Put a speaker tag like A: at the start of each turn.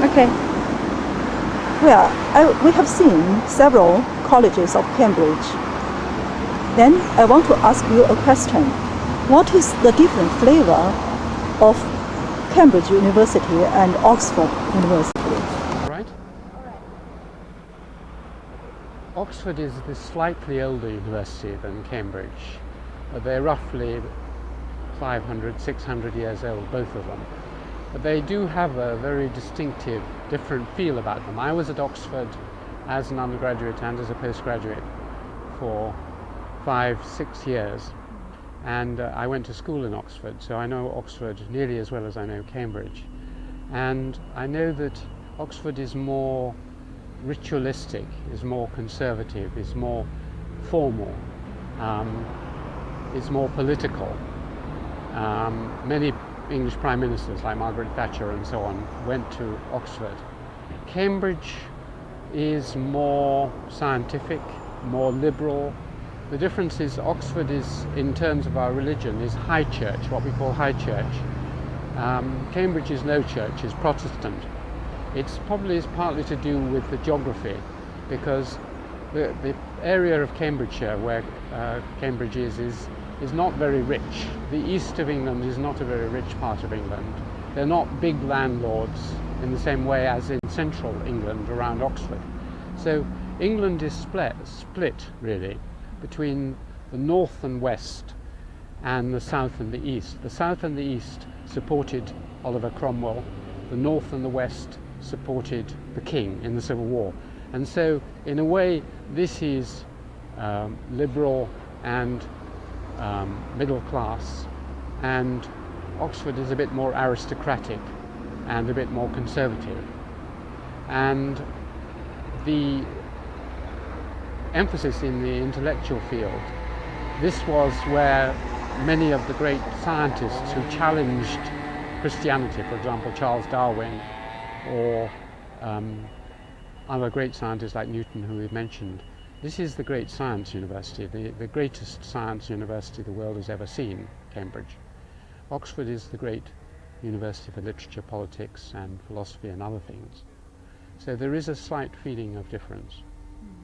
A: Okay. Well, we have seen several colleges of Cambridge. Then I want to ask you a question. What is the different flavor of Cambridge University and Oxford University?
B: Right? Oxford is the slightly older university than Cambridge. They're roughly 500, 600 years old, both of them. But they do have a very distinctive, different feel about them. I was at Oxford as an undergraduate and as a postgraduate for 5, 6 years. And I went to school in Oxford, so I know Oxford nearly as well as I know Cambridge. And I know that Oxford is more ritualistic, is more conservative, is more formal, is more political. Many English prime ministers like Margaret Thatcher and so on went to Oxford. Cambridge is more scientific, more liberal. The difference is Oxford is, in terms of our religion, is high church, what we call high church. Cambridge is low church, is Protestant. It's probably partly to do with the geography, because the area of Cambridgeshire where Cambridge is not very rich. The east of England is not a very rich part of England. They're not big landlords in the same way as in central England around Oxford. So England is split really between the north and west and the south and the east. The south and the east supported Oliver Cromwell. The north and the west supported the king in the Civil War. And so in a way this is liberal and middle class, and Oxford is a bit more aristocratic and a bit more conservative. And the emphasis in the intellectual field, this was where many of the great scientists who challenged Christianity, for example Charles Darwin, or other great scientists like Newton, who we've mentioned. This is the great science university, the greatest science university the world has ever seen, Cambridge. Oxford is the great university for literature, politics and philosophy and other things. So there is a slight feeling of difference.